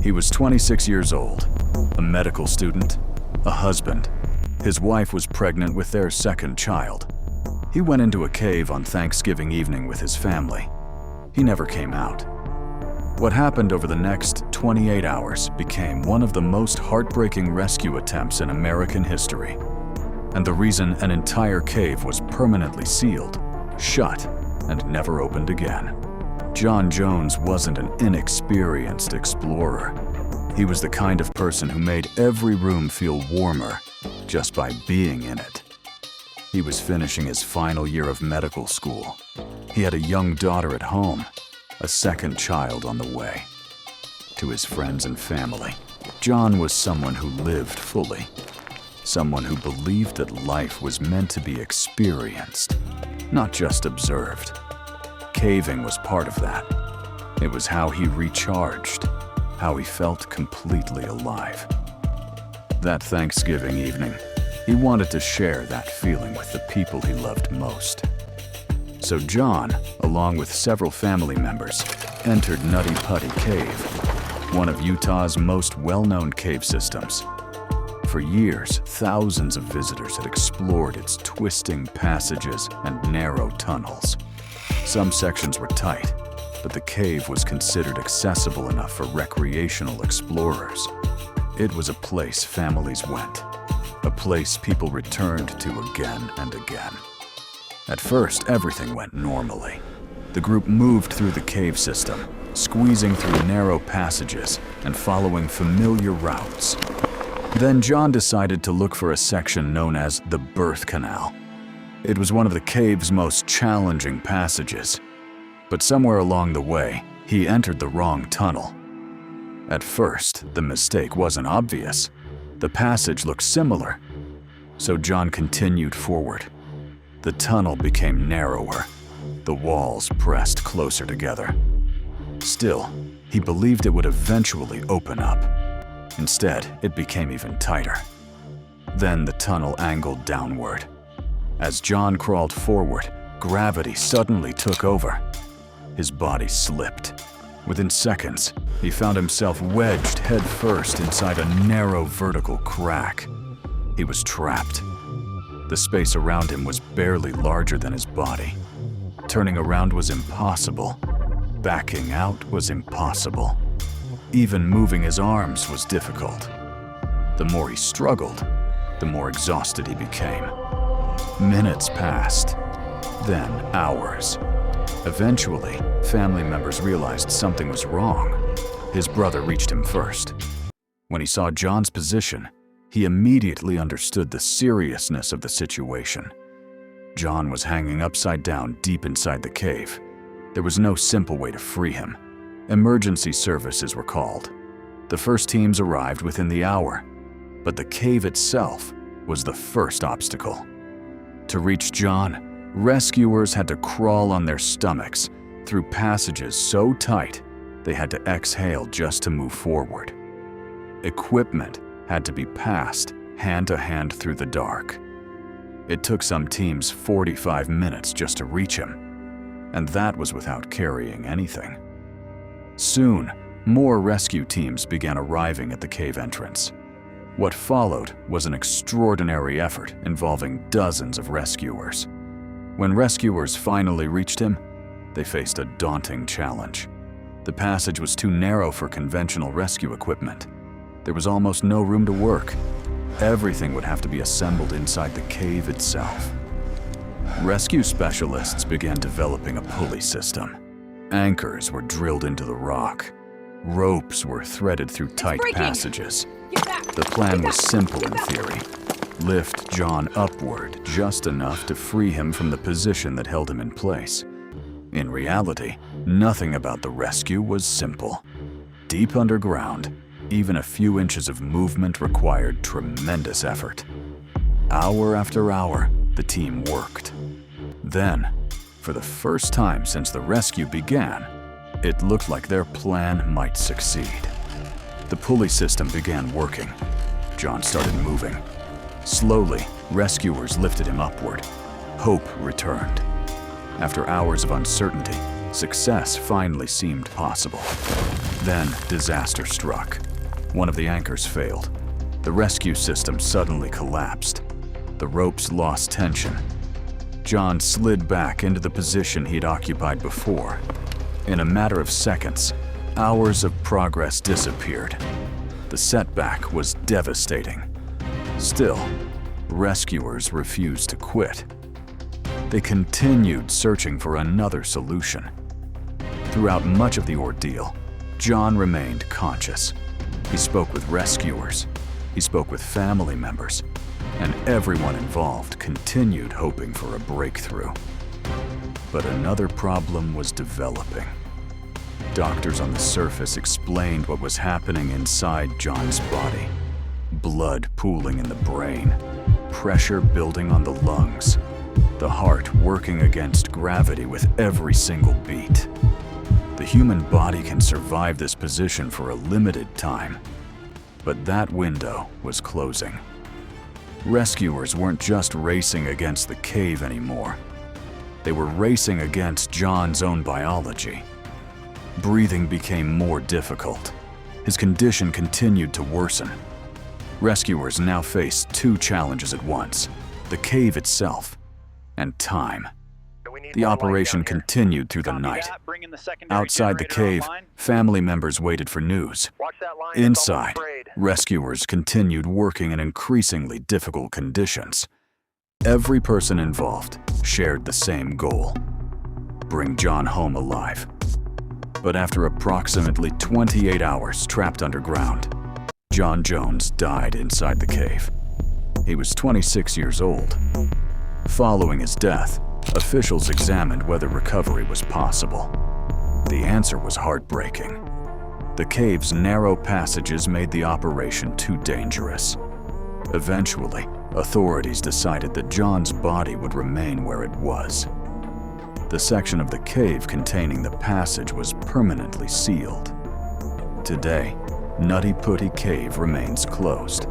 He was 26 years old, a medical student, a husband. His wife was pregnant with their second child. He went into a cave on Thanksgiving evening with his family. He never came out. What happened over the next 28 hours became one of the most heartbreaking rescue attempts in American history. And the reason an entire cave was permanently sealed, shut, and never opened again. John Jones wasn't an inexperienced explorer. He was the kind of person who made every room feel warmer just by being in it. He was finishing his final year of medical school. He had a young daughter at home, a second child on the way. To his friends and family, John was someone who lived fully, someone who believed that life was meant to be experienced, not just observed. Caving was part of that. It was how he recharged, how he felt completely alive. That Thanksgiving evening, he wanted to share that feeling with the people he loved most. So John, along with several family members, entered Nutty Putty Cave, one of Utah's most well-known cave systems. For years, thousands of visitors had explored its twisting passages and narrow tunnels. Some sections were tight, but the cave was considered accessible enough for recreational explorers. It was a place families went, a place people returned to again and again. At first, everything went normally. The group moved through the cave system, squeezing through narrow passages and following familiar routes. Then John decided to look for a section known as the Birth Canal. It was one of the cave's most challenging passages, but somewhere along the way, he entered the wrong tunnel. At first, the mistake wasn't obvious. The passage looked similar, so John continued forward. The tunnel became narrower, the walls pressed closer together. Still, he believed it would eventually open up. Instead, it became even tighter. Then the tunnel angled downward. As John crawled forward, gravity suddenly took over. His body slipped. Within seconds, he found himself wedged headfirst inside a narrow vertical crack. He was trapped. The space around him was barely larger than his body. Turning around was impossible. Backing out was impossible. Even moving his arms was difficult. The more he struggled, the more exhausted he became. Minutes passed, then hours. Eventually, family members realized something was wrong. His brother reached him first. When he saw John's position, he immediately understood the seriousness of the situation. John was hanging upside down deep inside the cave. There was no simple way to free him. Emergency services were called. The first teams arrived within the hour, but the cave itself was the first obstacle. To reach John, rescuers had to crawl on their stomachs through passages so tight they had to exhale just to move forward. Equipment had to be passed hand to hand through the dark. It took some teams 45 minutes just to reach him, and that was without carrying anything. Soon, more rescue teams began arriving at the cave entrance. What followed was an extraordinary effort involving dozens of rescuers. When rescuers finally reached him, they faced a daunting challenge. The passage was too narrow for conventional rescue equipment. There was almost no room to work. Everything would have to be assembled inside the cave itself. Rescue specialists began developing a pulley system. Anchors were drilled into the rock. Ropes were threaded through tight passages. The plan was simple in theory. Lift John upward just enough to free him from the position that held him in place. In reality, nothing about the rescue was simple. Deep underground, even a few inches of movement required tremendous effort. Hour after hour, the team worked. Then, for the first time since the rescue began, it looked like their plan might succeed. The pulley system began working. John started moving. Slowly, rescuers lifted him upward. Hope returned. After hours of uncertainty, success finally seemed possible. Then, disaster struck. One of the anchors failed. The rescue system suddenly collapsed. The ropes lost tension. John slid back into the position he'd occupied before. In a matter of seconds, hours of progress disappeared. The setback was devastating. Still, rescuers refused to quit. They continued searching for another solution. Throughout much of the ordeal, John remained conscious. He spoke with rescuers, he spoke with family members, and everyone involved continued hoping for a breakthrough. But another problem was developing. Doctors on the surface explained what was happening inside John's body. Blood pooling in the brain, pressure building on the lungs, the heart working against gravity with every single beat. The human body can survive this position for a limited time, but that window was closing. Rescuers weren't just racing against the cave anymore. They were racing against John's own biology. Breathing became more difficult. His condition continued to worsen. Rescuers now faced two challenges at once: the cave itself and time. The operation continued through the night. Outside the cave, family members waited for news. Inside, rescuers continued working in increasingly difficult conditions. Every person involved shared the same goal: bring John home alive. But after approximately 28 hours trapped underground, John Jones died inside the cave. He was 26 years old. Following his death, officials examined whether recovery was possible. The answer was heartbreaking. The cave's narrow passages made the operation too dangerous. Eventually, authorities decided that John's body would remain where it was. The section of the cave containing the passage was permanently sealed. Today, Nutty Putty Cave remains closed.